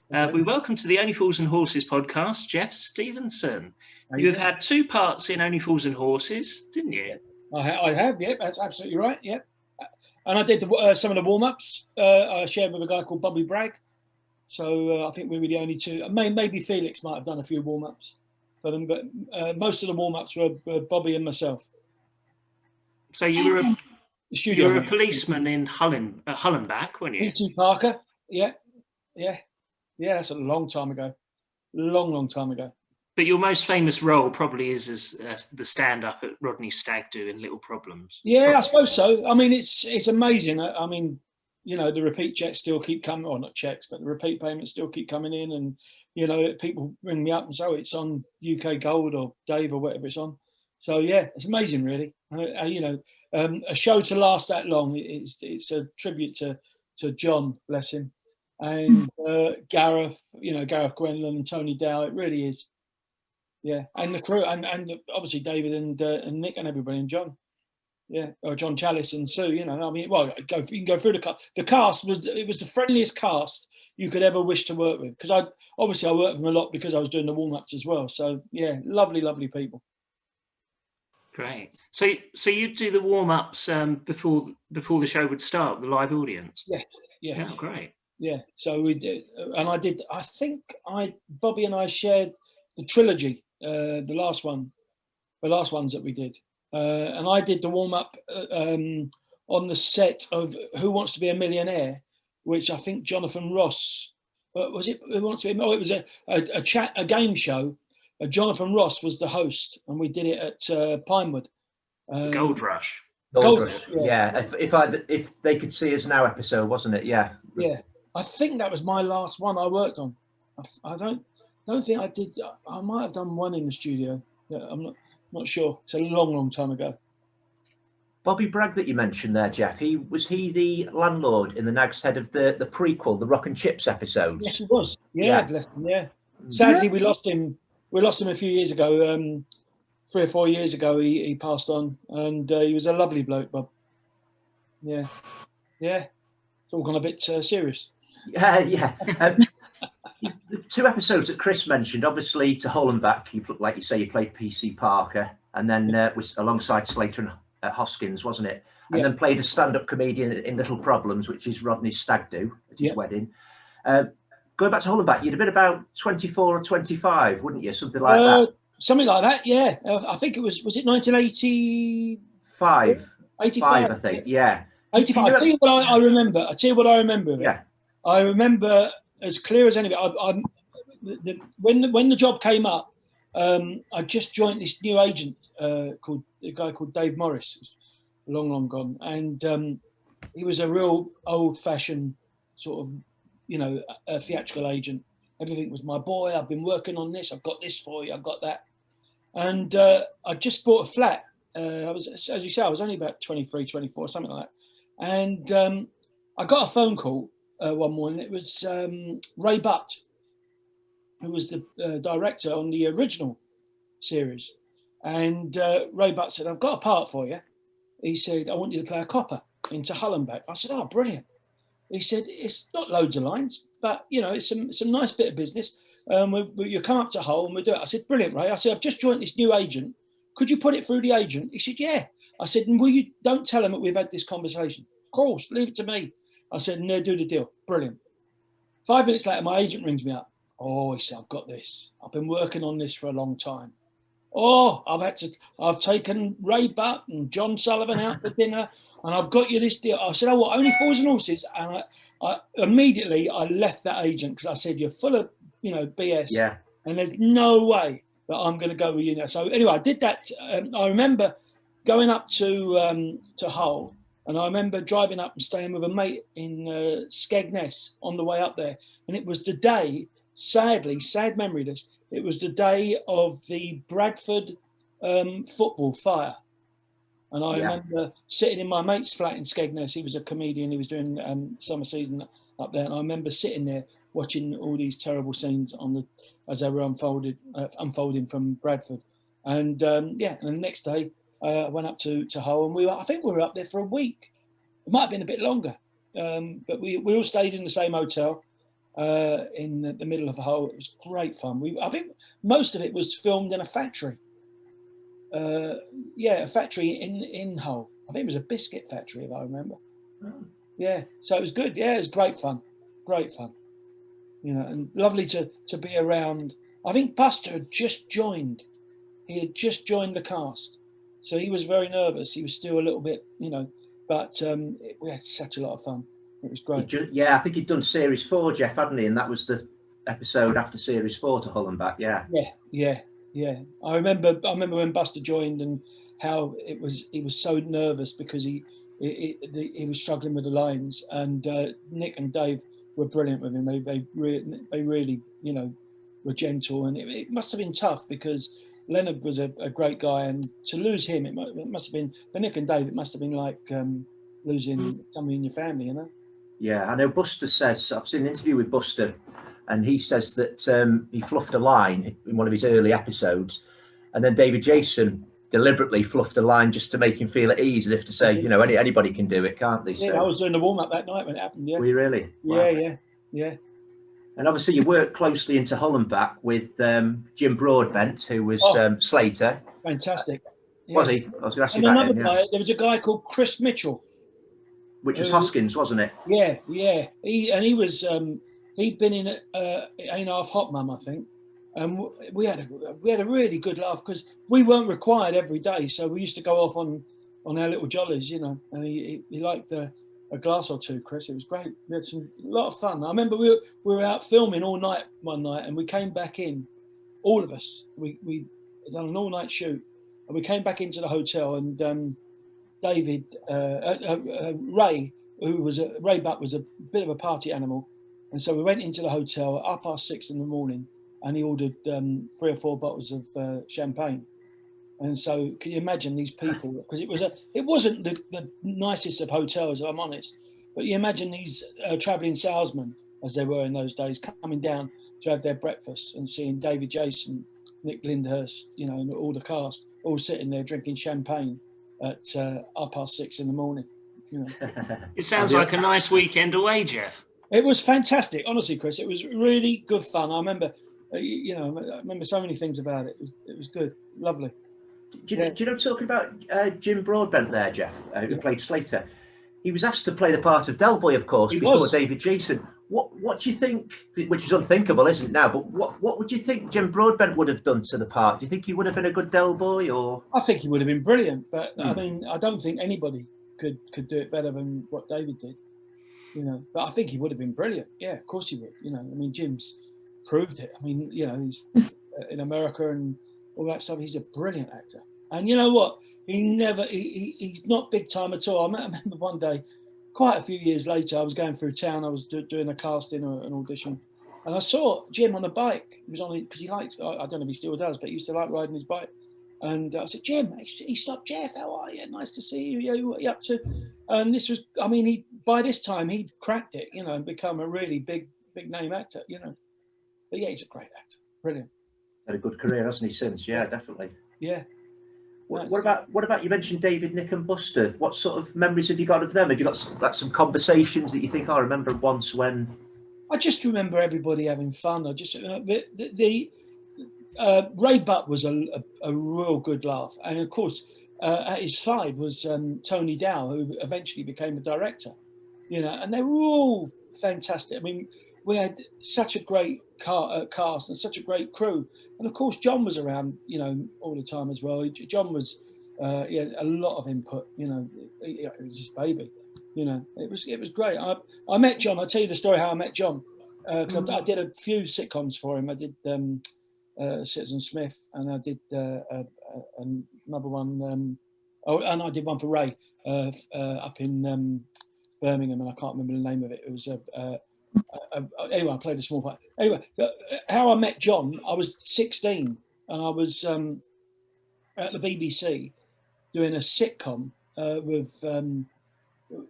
We welcome to the Only Fools and Horses podcast, Jeff Stevenson. You've had 2 parts in Only Fools and Horses, didn't you? I have, yeah, that's absolutely right, yeah. And I did some of the warm-ups. I shared with a guy called Bobby Bragg. So I think we were the only 2. Maybe Felix might have done a few warm-ups for them, but most of the warm-ups were Bobby and myself. So you were a policeman in Hullenbach, weren't you? P.T. Parker, yeah. That's a long time ago. Long time ago. But your most famous role probably is as the stand-up at Rodney Stag Do in Little Problems. Yeah, I suppose so. I mean, it's amazing. I mean, you know, the repeat checks still keep coming, or not checks, but the repeat payments still keep coming in. And, you know, people ring me up and say, oh, it's on UK Gold or Dave or whatever it's on. So, yeah, it's amazing, really. You know, a show to last that long, it's a tribute to John, bless him, and Gareth, you know, Gareth Quinlan and Tony Dow. It really is. Yeah, and the crew, and obviously David and Nick and everybody, and John. Yeah, or John Chalice and Sue. You know, I mean, well, you can go through the cast. The cast was the friendliest cast you could ever wish to work with, because I worked with them a lot because I was doing the warm-ups as well. So yeah, lovely people. Great. So you do the warm-ups before the show would start, the live audience? Yeah. Oh, great. Yeah. So we did, and I did. I think Bobby and I shared the trilogy, the last ones that we did, and I did the warm-up on the set of Who Wants to Be a Millionaire, which I think Jonathan Ross was it. Who Wants to Be? Oh, it was a game show. Jonathan Ross was the host, and we did it at Pinewood. Gold Rush. Gold Rush. Yeah. If they could see us now episode, wasn't it? Yeah. Yeah. I think that was my last one I worked on. I don't think I did. I might have done one in the studio. Yeah, I'm not sure. It's a long time ago. Bobby Bragg that you mentioned there, Jeff. Was he the landlord in the Nag's Head of the prequel, the Rock and Chips episodes? Yes, he was. Yeah. Bless him. Yeah. Sadly, we lost him. We lost him a few years ago. 3 or 4 years ago, he passed on, and he was a lovely bloke, Bob. Yeah. It's all gone a bit serious. Yeah. The 2 episodes that Chris mentioned, obviously to Hullenbach, like you say, you played PC Parker, and then was alongside Slater and Hoskins, wasn't it? And then played a stand-up comedian in Little Problems, which is Rodney's Stag Do at his wedding. Going back to Hullenbach, you'd have been about 24 or 25, wouldn't you? Something like that. Something like that, yeah. I think it was it 1985? 85, I think, yeah. 85. I'll tell you what I remember. Yeah. I remember as clear as anything. When the job came up, I just joined this new agent called Dave Morris, long gone, and he was a real old-fashioned sort of, you know, a theatrical agent. Everything was my boy. I've been working on this. I've got this for you. I've got that, and I just bought a flat. I was, as you say, I was only about 23, 24, something like that, and I got a phone call one morning. It was Ray Butt, who was the director on the original series. And Ray Butt said, I've got a part for you. He said, I want you to play a copper into Hullenbach. I said, oh, brilliant. He said, it's not loads of lines, but, you know, it's some nice bit of business. You come up to Hull and we'll do it. I said, brilliant, Ray. I said, I've just joined this new agent. Could you put it through the agent? He said, yeah. I said, well, you don't tell him that we've had this conversation. Of course, leave it to me. I said, and they'll do the deal. Brilliant. 5 minutes later, my agent rings me up. Oh, he said, I've got this. I've been working on this for a long time. Oh, I've taken Ray Butt and John Sullivan out for dinner, and I've got you this deal. I said, oh, what, Only Fools and Horses? And I immediately left that agent because I said, you're full of, you know, BS. Yeah. And there's no way that I'm going to go with you now. So anyway, I did that. I remember going up to Hull, and I remember driving up and staying with a mate in Skegness on the way up there. And it was the day, sadly, sad memory this, it was the day of the Bradford football fire. And I remember sitting in my mate's flat in Skegness. He was a comedian. He was doing summer season up there. And I remember sitting there watching all these terrible scenes as they were unfolding from Bradford. And and the next day I went up to Hull, and I think we were up there for a week. It might have been a bit longer, but we all stayed in the same hotel. in the middle of Hull. It was great fun. I think most of it was filmed in a factory. A factory in Hull. I think it was a biscuit factory, if I remember. Oh. Yeah, so it was good. Yeah, it was great fun. Great fun. You know, and lovely to be around. I think Buster had just joined. He had just joined the cast, so he was very nervous. He was still a little bit, you know, but we had such a lot of fun. It was great. I think he'd done series 4, Jeff, hadn't he? And that was the episode after series 4 to Hull and Back. Yeah. I remember when Buster joined and how he was so nervous because he was struggling with the lines, and Nick and Dave were brilliant with him. They really, you know, were gentle, and it must have been tough because Leonard was a great guy, and to lose him, it must have been, for Nick and Dave, it must have been like losing somebody in your family, you know? Yeah, I know Buster says, I've seen an interview with Buster, and he says that he fluffed a line in one of his early episodes, and then David Jason deliberately fluffed a line just to make him feel at ease, as if to say, you know, anybody can do it, can't they? Yeah, so, I was doing the warm-up that night when it happened, yeah. Were you really? Wow. Yeah. And obviously you worked closely into Hull and Back with Jim Broadbent, who was Slater. Fantastic. Yeah. Was he? I was going to ask you and about another him. guy, there was a guy called Chris Mitchell. Which was Hoskins, wasn't it? Yeah. He was, he'd been in Ain't Half Hot Mum, I think. And we had a really good laugh because we weren't required every day. So we used to go off on our little jollies, you know, and he liked a glass or two, Chris. It was great. We had a lot of fun. I remember we were out filming all night one night, and we came back in, all of us. We done an all-night shoot, and we came back into the hotel, and David Ray, Ray Buck, was a bit of a party animal, and so we went into the hotel at 6:30 in the morning, and he ordered 3 or 4 bottles of champagne. And so, can you imagine these people? Because it wasn't the nicest of hotels, if I'm honest. But you imagine these travelling salesmen, as they were in those days, coming down to have their breakfast and seeing David Jason, Nick Lyndhurst, you know, and all the cast, all sitting there drinking champagne at 6:30 in the morning. You know, it sounds like a nice weekend away, Jeff. It was fantastic, honestly, Chris. It was really good fun. I remember, I remember so many things about it. It was good, lovely. Do you know, talking about Jim Broadbent there, Jeff, who played Slater, he was asked to play the part of Del Boy, of course, before David Jason. What do you think, which is unthinkable, isn't it now, but what would you think Jim Broadbent would have done to the part? Do you think he would have been a good Del Boy, or? I think he would have been brilliant, but I mean, I don't think anybody could do it better than what David did, you know, but I think he would have been brilliant. Yeah, of course he would, you know. I mean, Jim's proved it. I mean, you know, he's in America and all that stuff. He's a brilliant actor, and you know what? He's not big time at all. I remember one day, quite a few years later, I was going through town. I was doing a casting or an audition, and I saw Jim on a bike. He was on because he liked. I don't know if he still does, but he used to like riding his bike. And I said, Jim, he stopped. Jeff, how are you? Nice to see you. Yeah, what are you up to? And this was, I mean, by this time he'd cracked it, you know, and become a really big name actor, you know. But yeah, he's a great actor. Brilliant. Had a good career, hasn't he, since? Yeah, definitely. Yeah. What about you mentioned David, Nick and Buster? What sort of memories have you got of them? Have you got some conversations that you think, I remember once when? I just remember everybody having fun. I just, Ray Butt was a real good laugh. And of course, at his side was Tony Dow, who eventually became a director, you know, and they were all fantastic. I mean, we had such a great cast and such a great crew. And of course, John was around, you know, all the time as well. John was, he had a lot of input, you know, it was his baby, you know, it was great. I met John. I'll tell you the story how I met John, because I did a few sitcoms for him. I did Citizen Smith, and I did another one, and I did one for Ray up in Birmingham, and I can't remember the name of it. It was anyway, I played a small part. Anyway, how I met John, I was 16, and I was at the BBC doing a sitcom with,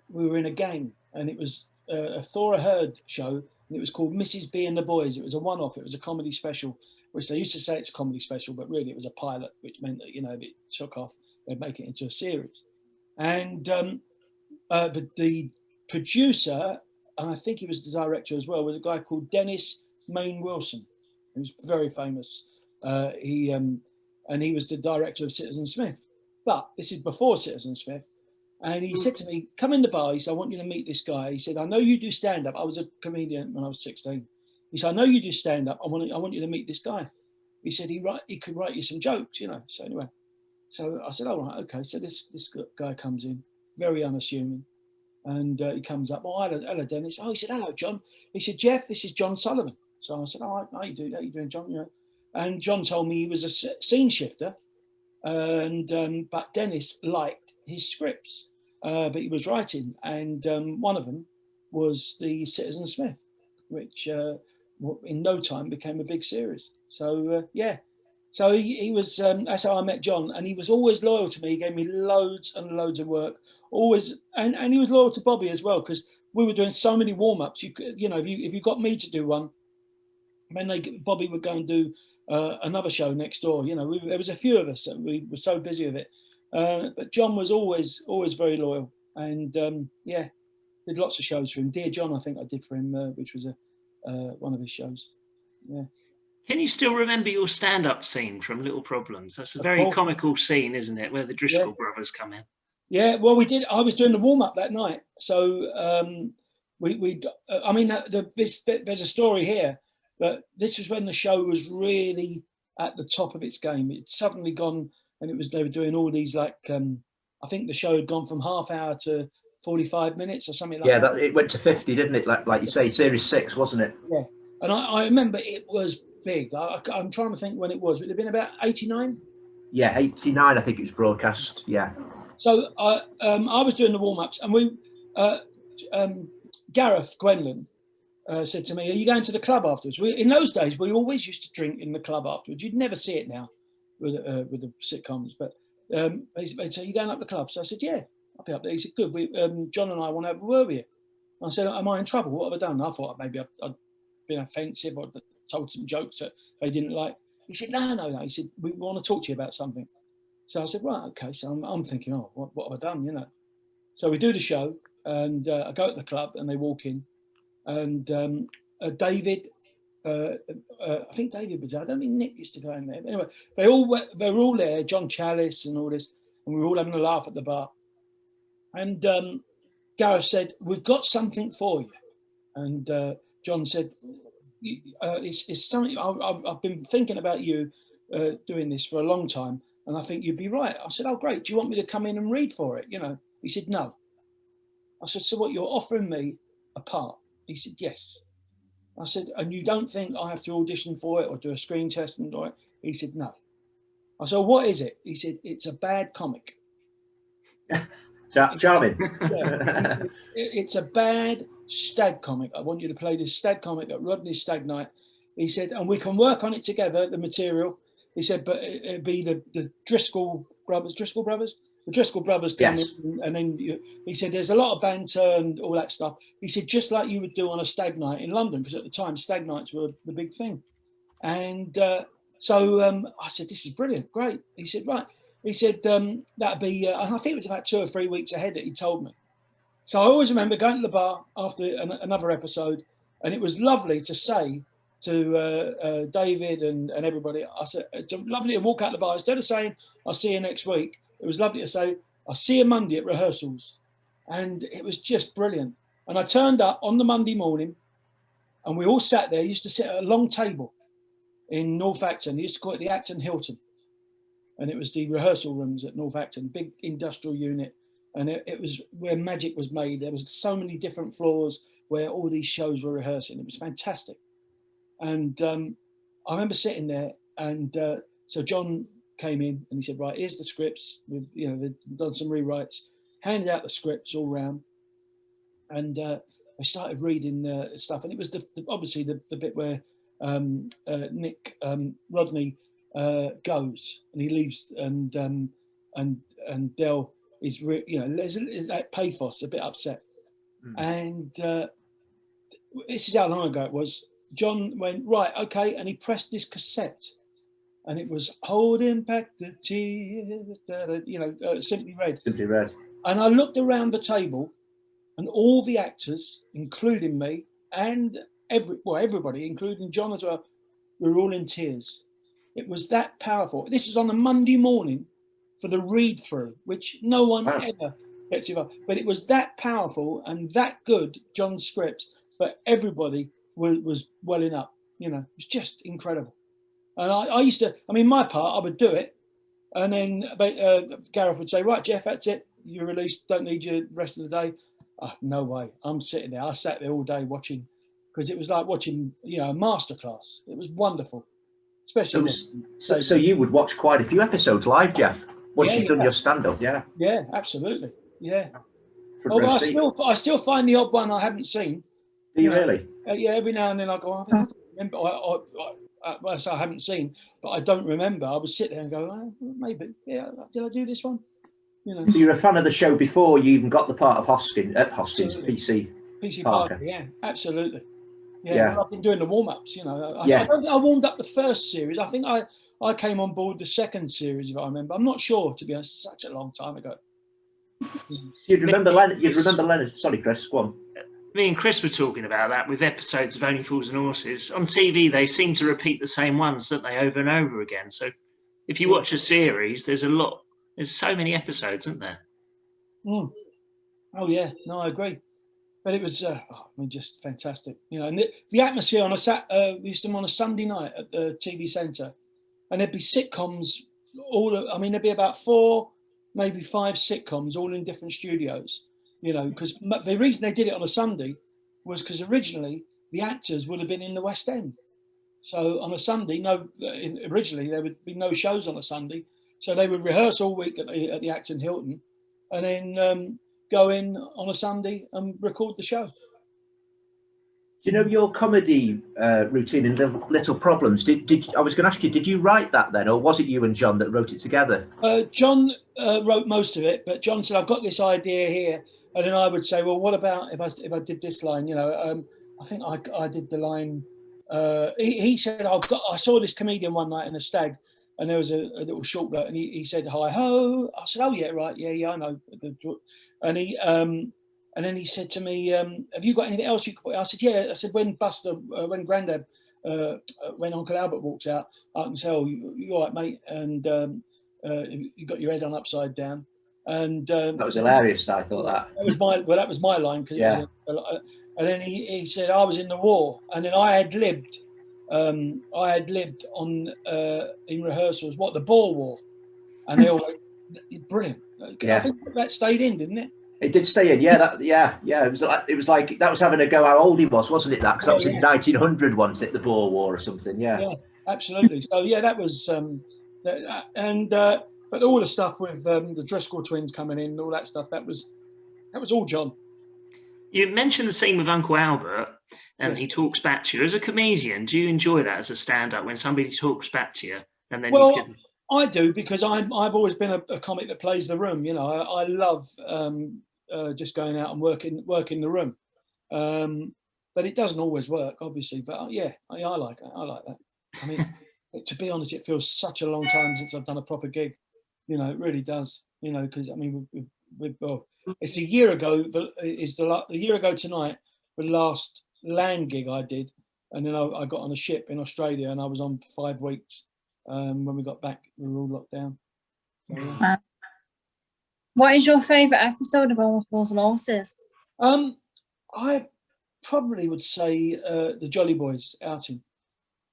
we were in a gang, and it was a Thora Hird show, and it was called Mrs. B and the Boys. It was a one-off. It was a comedy special, which they used to say it's a comedy special, but really it was a pilot, which meant that, you know, if it took off, they'd make it into a series. And the producer and I think he was the director as well, was a guy called Dennis Main Wilson, who's very famous. And he was the director of Citizen Smith. But this is before Citizen Smith. And he said to me, come in the bar. He said, I want you to meet this guy. He said, I know you do stand-up. I was a comedian when I was 16. He said, I know you do stand-up. I want you to meet this guy. He said, he could write you some jokes, you know. So anyway, so I said, all right, okay. So this guy comes in, very unassuming. And he comes up, oh, hello, Dennis. Oh, he said, hello, John. He said, Jeff, this is John Sullivan. So I said, all right, how you doing, John? You know. And John told me he was a scene shifter, and but Dennis liked his scripts, but he was writing, and one of them was the Citizen Smith, which in no time became a big series. So yeah, so he was. That's how I met John, and he was always loyal to me. He gave me loads and loads of work, always, and he was loyal to Bobby as well, because we were doing so many warm-ups. You know, if you got me to do one, then Bobby would go and do another show next door. You know, there was a few of us, and we were so busy with it. But John was always very loyal, and yeah, did lots of shows for him. Dear John, I think I did for him, which was one of his shows. Yeah. Can you still remember your stand-up scene from Little Problems? That's a very comical scene, isn't it, where the Driscoll brothers come in? Yeah, well, we did. I was doing the warm-up that night, so I mean, there's a story here. But this was when the show was really at the top of its game. It's suddenly gone, and they were doing all these, like, I think the show had gone from half hour to 45 minutes or something like that. Yeah, it went to 50, didn't it? Like you say, Series 6, wasn't it? Yeah, and I remember it was big. I'm trying to think when it was. Would it have been about 89? Yeah, 89, I think it was broadcast, yeah. So I was doing the warm-ups, and Gareth Gwenlyn, said to me, are you going to the club afterwards? In those days, we always used to drink in the club afterwards. You'd never see it now with the sitcoms, but they'd say, are you going up the club? So I said, yeah, I'll be up there. He said, good. John and I want to have a word with you. I said, am I in trouble? What have I done? I thought maybe I'd been offensive or told some jokes that they didn't like. He said, no. He said, we want to talk to you about something. So I said, right, okay. So I'm thinking, oh, what have I done, you know? So we do the show, and I go to the club, and they walk in. And David, I think David was there. I don't think Nick used to go in there. But anyway, they were all there, John Chalice and all this, and we were all having a laugh at the bar. And Gareth said, we've got something for you. And John said, it's something, I've been thinking about you doing this for a long time, and I think you'd be right. I said, oh, great. Do you want me to come in and read for it? You know, he said, no. I said, so what, you're offering me a part? He said, yes. I said, and you don't think I have to audition for it or do a screen test and do it? He said, no. I said, what is it? He said, it's a bad comic. Charming. Yeah. Said, it's a bad stag comic. I want you to play this stag comic at Rodney's Stag Night. He said, and we can work on it together, the material. He said, but it'd be the Driscoll brothers? The Driscoll brothers came in, and then he said, there's a lot of banter and all that stuff. He said, just like you would do on a stag night in London, because at the time, stag nights were the big thing. And so I said, this is brilliant, great. He said, right. He said, that'd be, and I think it was about 2 or 3 weeks ahead that he told me. So I always remember going to the bar after another episode, and it was lovely to say to David and everybody, I said, it's lovely to walk out the bar. Instead of saying, I'll see you next week, it was lovely to say, I'll see you Monday at rehearsals. And it was just brilliant. And I turned up on the Monday morning, and we all sat there. Used to sit at a long table in North Acton. They used to call it the Acton Hilton. And it was the rehearsal rooms at North Acton, big industrial unit. And it was where magic was made. There was so many different floors where all these shows were rehearsing. It was fantastic. And I remember sitting there, and so John came in and he said, right, here's the scripts. They've done some rewrites, handed out the scripts all round. And I started reading stuff. And it was obviously the bit where Nick Rodney goes and he leaves, and Del is, is like pathos, a bit upset. And this is how long ago it was. John went, right, okay, and he pressed this cassette, and it was holding back the tears, Simply Red. Simply Red. And I looked around the table, and all the actors, including me, and everybody, including John as well, we were all in tears. It was that powerful. This was on a Monday morning for the read-through, which no one ever gets involved. But it was that powerful and that good, John's script, but everybody was welling up. You know, it was just incredible. And I used to, I mean, my part, I would do it. And then Gareth would say, right, Jeff, that's it. You're released, don't need you the rest of the day. Oh, no way. I'm sitting there. I sat there all day watching, because it was like watching, you know, a masterclass. It was wonderful. Especially so you would watch quite a few episodes live, Jeff, once you've done your stand-up, yeah? Yeah, absolutely. Yeah. Although I still find the odd one I haven't seen. Do you really? Yeah, every now and then I go, I don't remember. I haven't seen, but I don't remember. I would sit there and go, maybe, yeah, did I do this one? You know. So you're a fan of the show before you even got the part of Hoskins, PC Parker. Yeah, absolutely. Yeah. Well, I've been doing the warm-ups, you know. I don't think I warmed up the first series. I think I came on board the second series, if I remember. I'm not sure, to be honest, such a long time ago. You'd remember Leonard. Sorry, Chris, go on. Me and Chris were talking about that with episodes of Only Fools and Horses. On TV, they seem to repeat the same ones, don't they, over and over again. So if you watch a series, there's so many episodes, isn't there? Mm. Oh, yeah. No, I agree. But it was, just fantastic. You know, and the atmosphere on we used to on a Sunday night at the TV Centre, and there'd be sitcoms, there'd be about 4, maybe 5 sitcoms, all in different studios. You know, because the reason they did it on a Sunday was because originally the actors would have been in the West End. So on a Sunday, originally there would be no shows on a Sunday. So they would rehearse all week at the Acton Hilton, and then go in on a Sunday and record the show. Do you know your comedy routine in Little Problems? I was going to ask you, did you write that then, or was it you and John that wrote it together? John wrote most of it, but John said, "I've got this idea here." And then I would say, well, what about if I did this line? You know, I think I did the line. He said, I saw this comedian one night in a stag, and there was a little short bloke, and he said, "Hi ho." I said, "Oh yeah, right, yeah, I know." And then he said to me, "Have you got anything else you could put?" I said, "Yeah." I said, when Grandad, when Uncle Albert walks out, I can say, "Oh, you all right, mate?" And you got your head on upside down. And that was hilarious. I thought that that was my line, because and then he said, "I was in the war," and then I had lived on in rehearsals the Boer War, and they all went, brilliant. I think that stayed in, didn't it? It did stay in, yeah. It was like that was having a go how old he was, wasn't it? That because that was in 1900, wasn't it? The Boer War or something, yeah. Absolutely. So that was but all the stuff with the Driscoll twins coming in, all that stuff, that was all John. You mentioned the scene with Uncle Albert, and he talks back to you. As a comedian, do you enjoy that as a stand-up when somebody talks back to you, and then you can? I do, because I've always been a comic that plays the room. You know, I love just going out and working the room, but it doesn't always work, obviously. But I like it. I like that. I mean, to be honest, it feels such a long time since I've done a proper gig. You know, it really does. You know, because I mean, it's a year ago. A year ago tonight, the last land gig I did, and then I got on a ship in Australia, and I was on for 5 weeks. When we got back, we were all locked down. So, yeah. What is your favourite episode of Only Fools and Horses? I probably would say the Jolly Boys outing.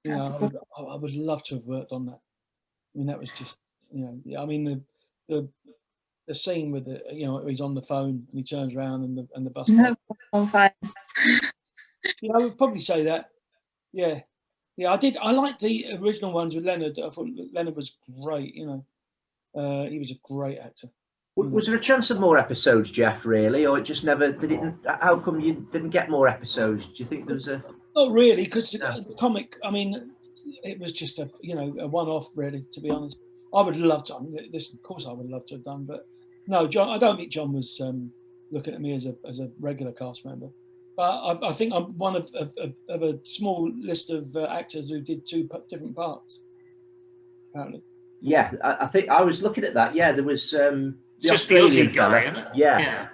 You know, I would love to have worked on that. I mean, that was just, you know, I mean the scene with he's on the phone and he turns around and the bus. On fire. Yeah, I would probably say that. Yeah. Yeah, I did. I liked the original ones with Leonard. I thought Leonard was great. You know, he was a great actor. Was there a chance of more episodes, Jeff? Really, or it just never did it? How come you didn't get more episodes? Do you think there was a? Not really, because the comic. I mean, it was just a one-off. Really, to be honest, I would love to. I mean, this, of course, I would love to have done, but no, John. I don't think John was looking at me as a regular cast member. But I think I'm one of a small list of actors who did 2 different parts, apparently. Yeah, I think I was looking at that. Yeah, there was the just the Aussie guy, isn't it? Yeah.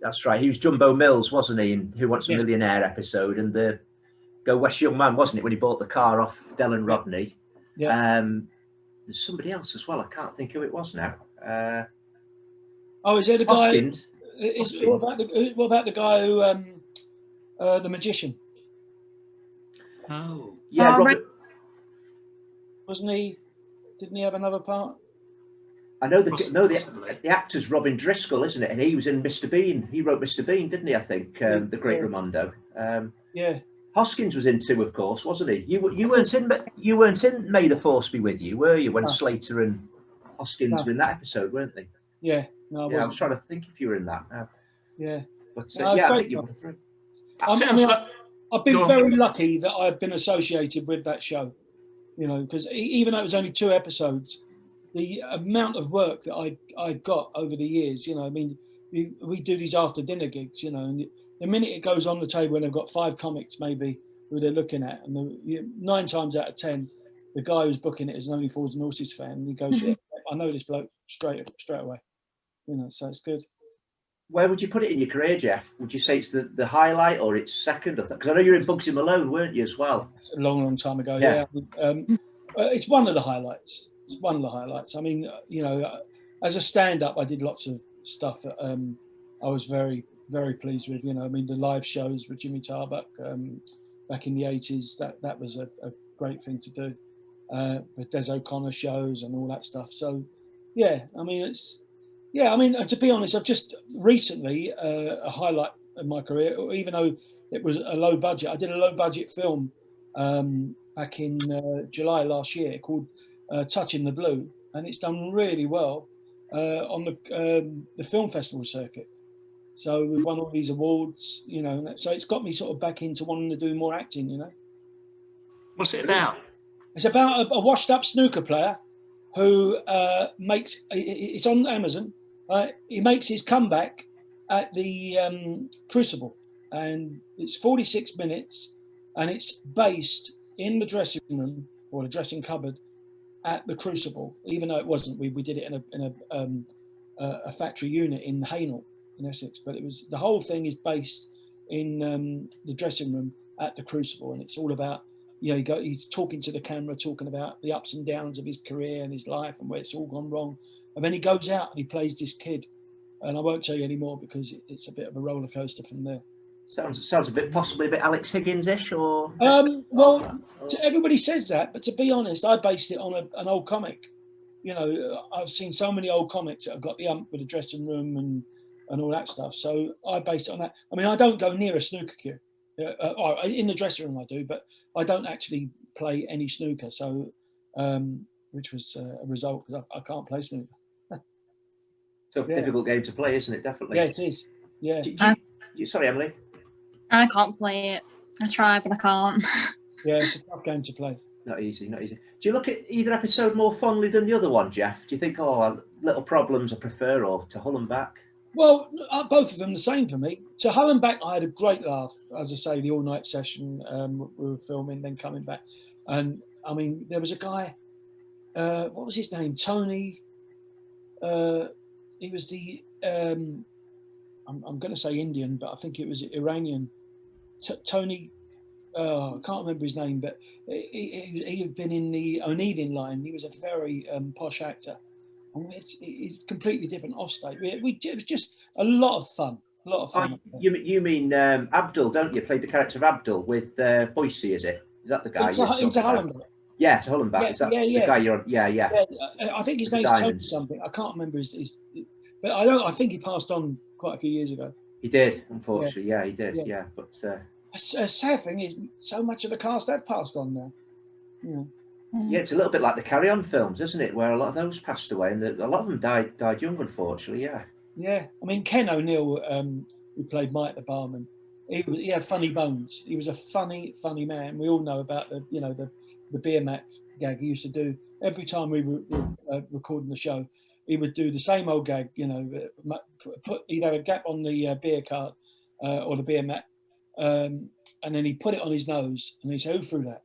That's right. He was Jumbo Mills, wasn't he? In Who Wants a Yeah. Millionaire episode, and the Go West Young Man, wasn't it, when he bought the car off Del Rodney? Yeah. There's somebody else as well. I can't think who it was now. Oh, is there the guy? Hoskins. What about the guy who, the magician? Oh, Yeah, Oh, Robert. Wasn't he? Didn't he have another part? I know Possibly. the actor's Robin Driscoll, isn't it? And he was in Mr. Bean. He wrote Mr. Bean, didn't he? I think the Great Ramondo. Yeah. Hoskins was in too, of course, wasn't he? You weren't in May the Force Be With You, were you? When No. Slater and Hoskins were in that episode, weren't they? Yeah. No, I was trying to think if you were in that. Yeah. But No, yeah, I great think you were through. sounds like I've been Go on. very lucky that I've been associated with that show, you know, because even though it was only 2 episodes, the amount of work that I got over the years, you know, I mean, we do these after dinner gigs, you know, and the minute it goes on the table and they've got 5 comics maybe who they're looking at, and 9 times out of 10, the guy who's booking it is an Only Fools and Horses fan, and he goes, yeah, I know this bloke straight away, you know, so it's good. Where would you put it in your career, Jeff? Would you say it's the highlight or it's second? Because I know you're in Bugsy Malone, weren't you, as well? It's a long time ago. Yeah. Yeah. It's one of the highlights. It's one of the highlights. I mean, you know, as a stand-up, I did lots of stuff that I was very, very pleased with. You know, I mean, the live shows with Jimmy Tarbuck back in the 80s, that was a great thing to do. With Des O'Connor shows and all that stuff. So, yeah, I mean, to be honest, I've just recently a highlight of my career, even though it was a low budget. I did a low budget film back in July last year called Touching the Blue, and it's done really well on the film festival circuit. So we've won all these awards, you know. So it's got me sort of back into wanting to do more acting, you know. what's it about? It's about a washed-up snooker player who makes. It's on Amazon. He makes his comeback at the Crucible, and it's 46 minutes, and it's based in the dressing room or the dressing cupboard at the Crucible. Even though it wasn't, we did it in a factory unit in Hainault in Essex, but the whole thing is based in the dressing room at the Crucible, and it's all about. You know, he's talking to the camera, talking about the ups and downs of his career and his life and where it's all gone wrong. And then he goes out and he plays this kid. And I won't tell you anymore because it's a bit of a roller coaster from there. Sounds possibly a bit Alex Higgins-ish, or? Well, everybody says that, but to be honest, I based it on an old comic. You know, I've seen so many old comics that have got the ump with the dressing room and all that stuff. So I based it on that. I mean, I don't go near a snooker cue. In the dressing room I do, but I don't actually play any snooker. So, which was a result because I can't play snooker. So difficult game to play, isn't it? Definitely. Yeah, it is. Yeah. Sorry, Emily. I can't play it. I try, but I can't. Yeah, it's a tough game to play. Not easy. Do you look at either episode more fondly than the other one, Jeff? Do you think, Little Problems I prefer, or To Hull and Back? Well, both of them the same for me. To Hull and Back, I had a great laugh. As I say, the all-night session we were filming, then coming back. And, I mean, there was a guy, what was his name? Tony. He was the, I'm going to say Indian, but I think it was Iranian. Tony, I can't remember his name, but he had been in the Oneidin line. He was a very posh actor. It's completely different offstage. It was just a lot of fun. You mean Abdul, don't you? Played the character of Abdul with Boise, is it? Is that the guy? Into Hull and Back. Yeah, To Hull and Back. Is that the guy you're on? Yeah. I think his name's Tony something. I can't remember his but I think he passed on quite a few years ago. He did, unfortunately. Yeah, he did. Yeah, but a sad thing is so much of the cast have passed on now. Yeah. Yeah, it's a little bit like the Carry On films, isn't it? Where a lot of those passed away, and a lot of them died young, unfortunately. Yeah. Yeah. I mean, Ken O'Neill, who played Mike the barman, he had funny bones. He was a funny man. We all know about the beer mat gag he used to do every time we were recording the show. He would do the same old gag, you know. He'd have a gap on the beer cart or the beer mat, and then he'd put it on his nose, and he'd say, "Who threw that?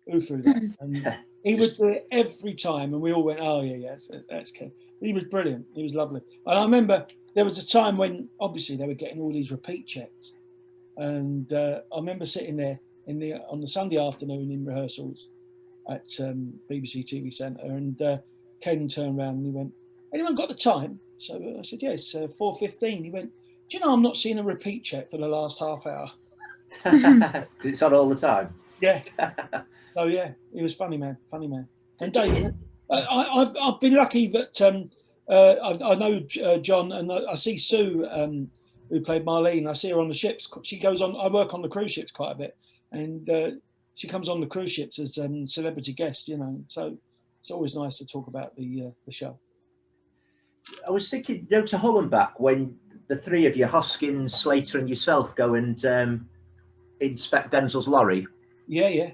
Who threw that?" And he would do it every time, and we all went, "Oh yeah, that's Ken." He was brilliant. He was lovely. And I remember there was a time when obviously they were getting all these repeat checks, and I remember sitting there on the Sunday afternoon in rehearsals at BBC TV Centre, and Ken turned around and he went, "Anyone got the time?" So I said, "Yes, 4:15." He went, "Do you know I'm not seeing a repeat check for the last half hour?" It's on all the time. Yeah. So yeah, he was funny man. And Dave, I've been lucky that I know John, and I see Sue, who played Marlene. I see her on the ships. She goes on. I work on the cruise ships quite a bit, and she comes on the cruise ships as celebrity guest. You know, so it's always nice to talk about the show. I was thinking, to Hull and back, when the three of you, Hoskins, Slater, and yourself, go and inspect Denzel's lorry. Yeah.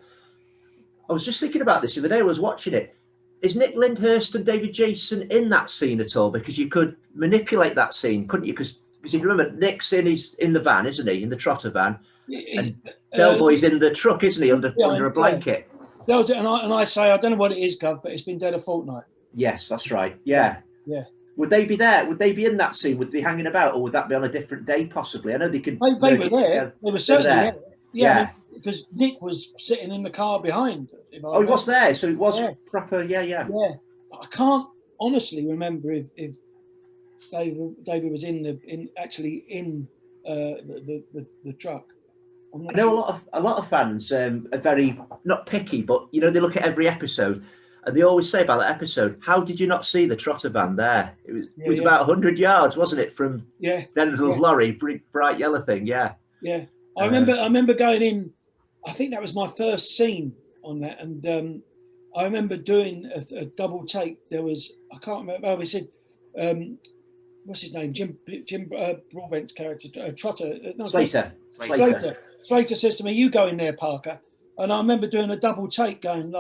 I was just thinking about this the other day. I was watching it. Is Nick Lyndhurst and David Jason in that scene at all? Because you could manipulate that scene, couldn't you? Because if you remember, Nick's in the van, isn't he? In the trotter van. And Del Boy's in the truck, isn't he? Under a blanket. That was it. And I say, I don't know what it is, Gov, but it's been dead a fortnight. Yes, that's right. Yeah. Would they be there? Would they be in that scene? Would they be hanging about, or would that be on a different day, possibly? I know they could. They were there. They were certainly there. Yeah. Because Nick was sitting in the car behind. He was there, so it was proper. Yeah. I can't honestly remember if David was actually in the truck. I know a lot of fans are very not picky, but they look at every episode and they always say about that episode, how did you not see the trotter van there? It was about 100 yards, wasn't it, from Denzel's lorry, bright yellow thing? Yeah. I remember going in. I think that was my first scene on that, and I remember doing a double take. There was, I can't remember. Oh, we said, what's his name? Jim Broadbent's character, Trotter. No, Slater. Slater says to me, "You go in there, Parker." And I remember doing a double take, going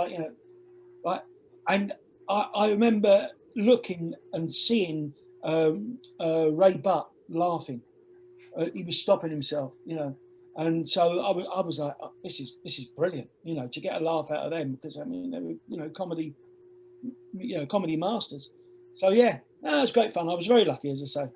and I remember looking and seeing Ray Butt laughing. He was stopping himself, And so I was like, oh, this is brilliant, to get a laugh out of them, because I mean they were comedy masters. So it was great fun. I was very lucky, as I say.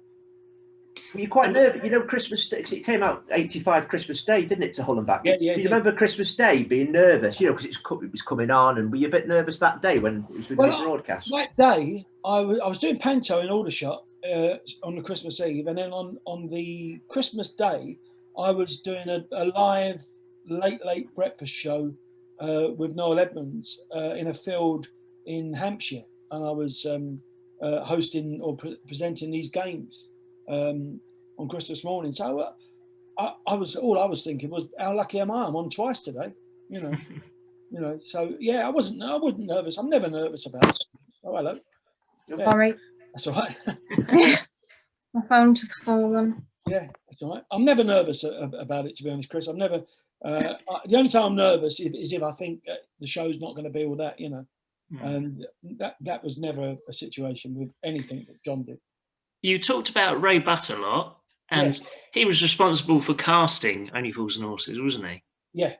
Were you quite nervous? Christmas Day, 'cause it came out 85 Christmas Day, didn't it, to Hull and back? Yeah. Do you remember Christmas Day being nervous? Because it was coming on, and were you a bit nervous that day when it was being broadcast? That day, I was doing panto in Aldershot on the Christmas Eve, and then on the Christmas Day, I was doing a live late breakfast show with Noel Edmonds in a field in Hampshire, and I was hosting or presenting these games on Christmas morning. So I was thinking was, how lucky am I? I'm on twice today, So I wasn't nervous. I'm never nervous about it. Oh, hello. Yeah. Sorry. That's all right. My phone just fallen. Yeah, that's all right. I'm never nervous about it, to be honest, Chris. I'm never. The only time I'm nervous is if I think the show's not going to be all that, And that was never a situation with anything that John did. You talked about Ray Butt a lot, and he was responsible for casting Only Fools and Horses, wasn't he? Yeah.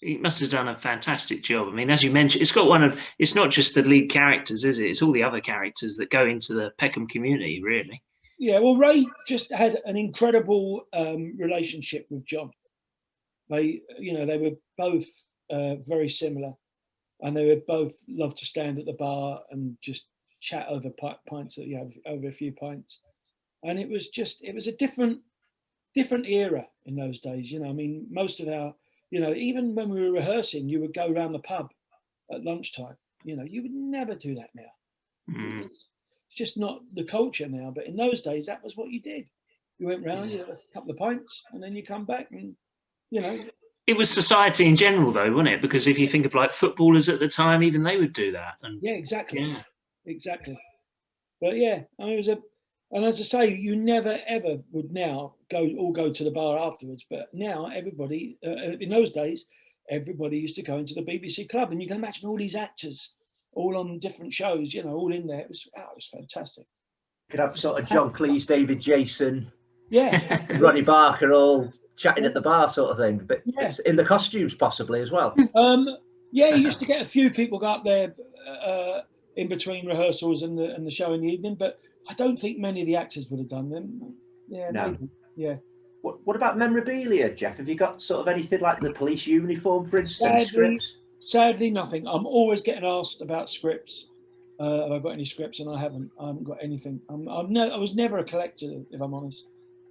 He must have done a fantastic job. I mean, as you mentioned, it's not just the lead characters, is it? It's all the other characters that go into the Peckham community, really. Yeah, well, Ray just had an incredible relationship with John. They were both very similar, and they were both loved to stand at the bar and just chat over pints, over a few pints. And it was a different era in those days. I mean, most of our, even when we were rehearsing, you would go around the pub at lunchtime. You would never do that now. It's just not the culture now. But in those days, that was what you did. You went round, you had a couple of pints, and then you come back and, It was society in general, though, wasn't it? Because if you think of like footballers at the time, even they would do that. And yeah, exactly. Exactly. But it was and as I say, you never ever would now go to the bar afterwards. But now everybody, in those days, everybody used to go into the BBC club, and you can imagine all these actors, all on different shows, all in there. It was fantastic. You could have sort of John Cleese, David Jason, Ronnie Barker, all chatting at the bar, sort of thing. But in the costumes, possibly as well. You used to get a few people go up there in between rehearsals and the show in the evening, but I don't think many of the actors would have done them. Yeah, No. maybe. Yeah. What about memorabilia, Jeff? Have you got sort of anything like the police uniform, for instance, scripts? Sadly, nothing. I'm always getting asked about scripts. Have I got any scripts? And I haven't. I haven't got anything. I was never a collector, if I'm honest.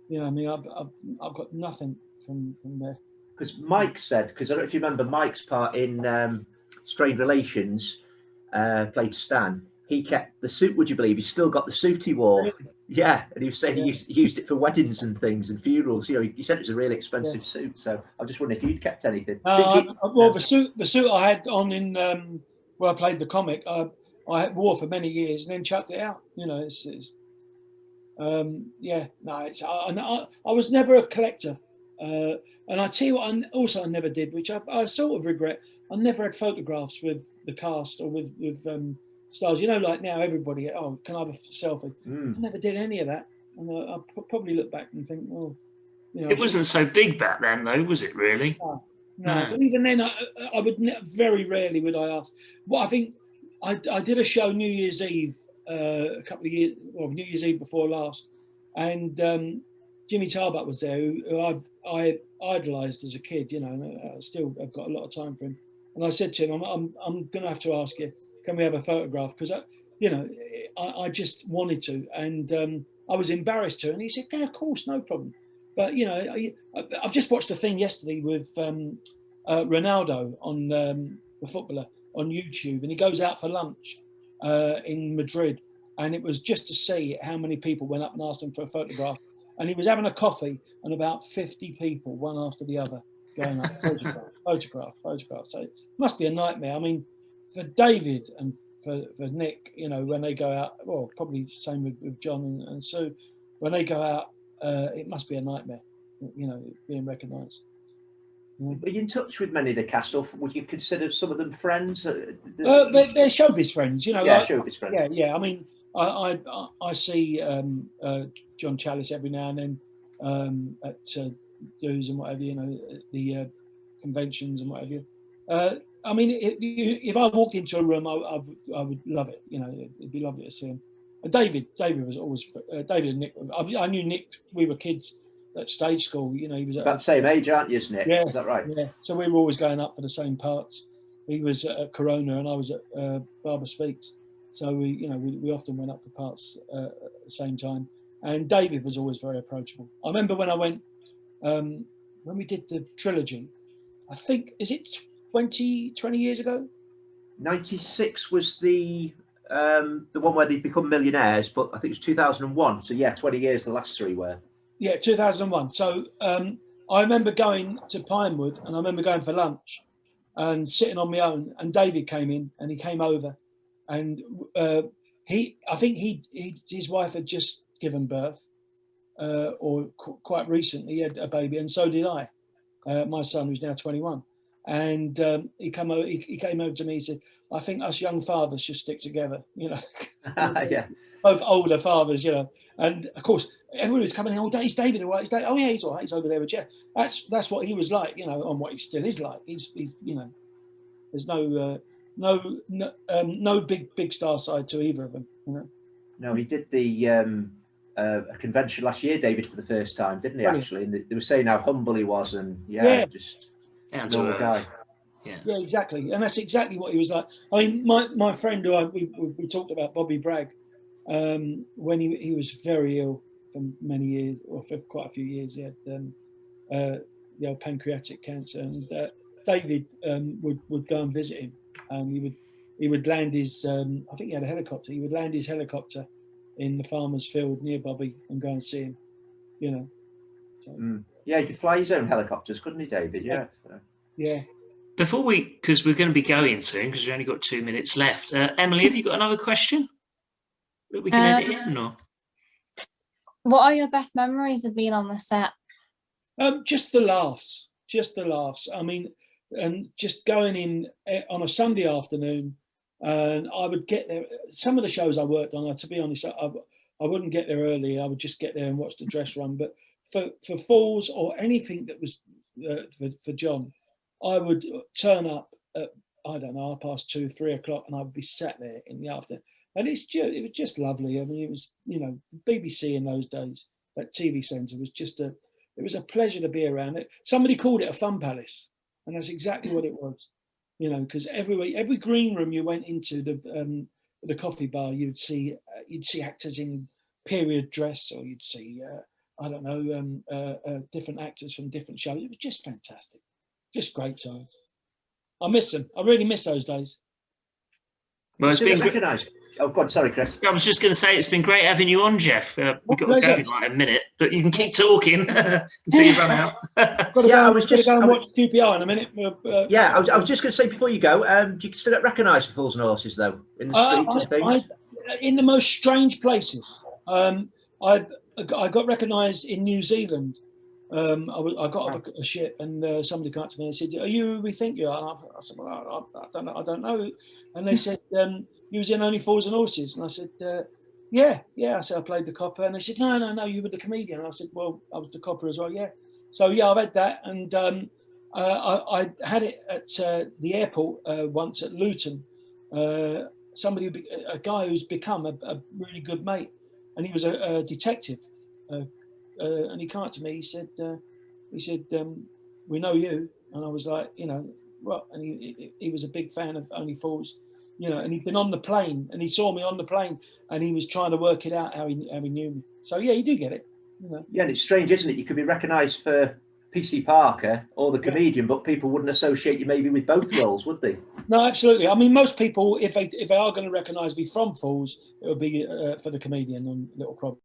Yeah, I mean, I've got nothing from there. Because Mike said, because I don't know if you remember Mike's part in Strained Relations, played Stan. He kept the suit. Would you believe he's still got the suit he wore? Really? Yeah, and he was saying he used it for weddings and things and funerals. You know, he said it was a really expensive suit. So I just wondering if you'd kept anything. The suit I had on in where I played the comic, I wore for many years and then chucked it out. You know, I was never a collector, and I tell you what, I never did, which I sort of regret. I never had photographs with the cast or with stars. You know, like now everybody, can I have a selfie? I never did any of that, and I'll probably look back and think, well, you know, it wasn't so big back then, though, was it? Really? No. But even then, I would very rarely would I ask. Well, I think I did a show New Year's Eve a couple of years, well, New Year's Eve before last, and Jimmy Tarbuck was there, who I idolised as a kid. You know, and still I've got a lot of time for him. And I said to him, I'm going to have to ask you, can we have a photograph? Because I just wanted to, and I was embarrassed to. And he said, yeah, of course, no problem. But you know, I've just watched a thing yesterday with Ronaldo on the footballer on YouTube, and he goes out for lunch in Madrid, and it was just to see how many people went up and asked him for a photograph. And he was having a coffee, and about 50 people, one after the other, going up, photograph. So it must be a nightmare. I mean, for David and for Nick, you know, when they go out, well, probably same with John and Sue, when they go out, it must be a nightmare, you know, being recognised. Are you in touch with many of the cast, or would you consider some of them friends? They're showbiz friends, you know. Yeah, showbiz friends. Yeah. I mean, I see John Chalice every now and then at do's and whatever, you know, the conventions and whatever. I mean, if I walked into a room, I would love it. You know, it'd be lovely to see him. David was always David and Nick. I knew Nick. We were kids at stage school. You know, he was about the same age, aren't you, Nick? Yeah, is that right? Yeah. So we were always going up for the same parts. He was at Corona and I was at Barbara Speaks. So we often went up for parts at the same time. And David was always very approachable. I remember when I went when we did the trilogy. I think, is it 20 years ago? 96 was the one where they become millionaires, but I think it was 2001. So yeah, 20 years the last three were. Yeah, 2001. So I remember going to Pinewood, and I remember going for lunch and sitting on my own, and David came in and he came over, and I think his wife had just given birth, or quite recently he had a baby, and so did I. My son, who's now 21. And he came over to me and said, I think us young fathers should stick together, you know. Yeah. Both older fathers, you know. And of course, everyone was coming in, oh, is David all right? Oh, yeah, he's all right. He's over there with Jeff. That's what he was like, you know, and what he still is like. He's you know, there's no big star side to either of them, you know. No, he did the a convention last year, David, for the first time, didn't he? Brilliant. Actually, and they were saying how humble he was, and just a normal guy. Yeah, exactly, and that's exactly what he was like. I mean, my friend who we talked about, Bobby Bragg, when he was very ill for many years, or for quite a few years, he had the old pancreatic cancer, and David would go and visit him, and he would land his I think he had a helicopter. He would land his helicopter in the farmer's field near Bobby and go and see him, you know. So, yeah, he could fly his own helicopters, couldn't he, David? Yeah. Yeah. Before because we're going to be going soon, because we've only got 2 minutes left. Emily, have you got another question that we can edit in? Or? What are your best memories of being on the set? Just the laughs. I mean, and just going in on a Sunday afternoon, and I would get there. Some of the shows I worked on, to be honest, I wouldn't get there early. I would just get there and watch the dress run. But for Falls or anything that was for John, I would turn up at, I don't know, 2:30, 3 o'clock, and I would be sat there in the afternoon. And it was just lovely. I mean, it was, you know, BBC in those days, that TV centre was just it was a pleasure to be around it. Somebody called it a fun palace, and that's exactly what it was. You know, because every green room you went into, the coffee bar, you'd see actors in period dress, or you'd see I don't know, different actors from different shows. It was just fantastic, just great times. I miss them. I really miss those days. Well, it's been recognised. Oh, God, sorry, Chris. I was just going to say it's been great having you on, Jeff. We've got to go in like a minute, but you can keep talking until you run out. I was just going to watch QPR in a minute. I was just going to say before you go, do you still get recognised for Fools and Horses though in the street and things? In the most strange places. I got recognised in New Zealand. I got a ship, and somebody came up to me and said, "Are you who we think you are?" And I said, "Well, I don't know." And they said, "You was in Only Fools and Horses," and I said, "Yeah." I said, "I played the copper," and they said, "No, you were the comedian." And I said, "Well, I was the copper as well." Yeah. So yeah, I've had that, and I had it at the airport once at Luton. A guy who's become a really good mate, and he was a detective, and he came up to me. He said, "We know you," and I was like, "You know what?" And he was a big fan of Only Fools, you know, and he'd been on the plane, and he saw me on the plane, and he was trying to work it out how he knew me. So yeah, you do get it. You know. Yeah, and it's strange, isn't it? You could be recognised for PC Parker or the comedian, but people wouldn't associate you maybe with both roles, would they? No, absolutely. I mean, most people, if they are going to recognise me from Fools, it would be for the comedian on Little Problem.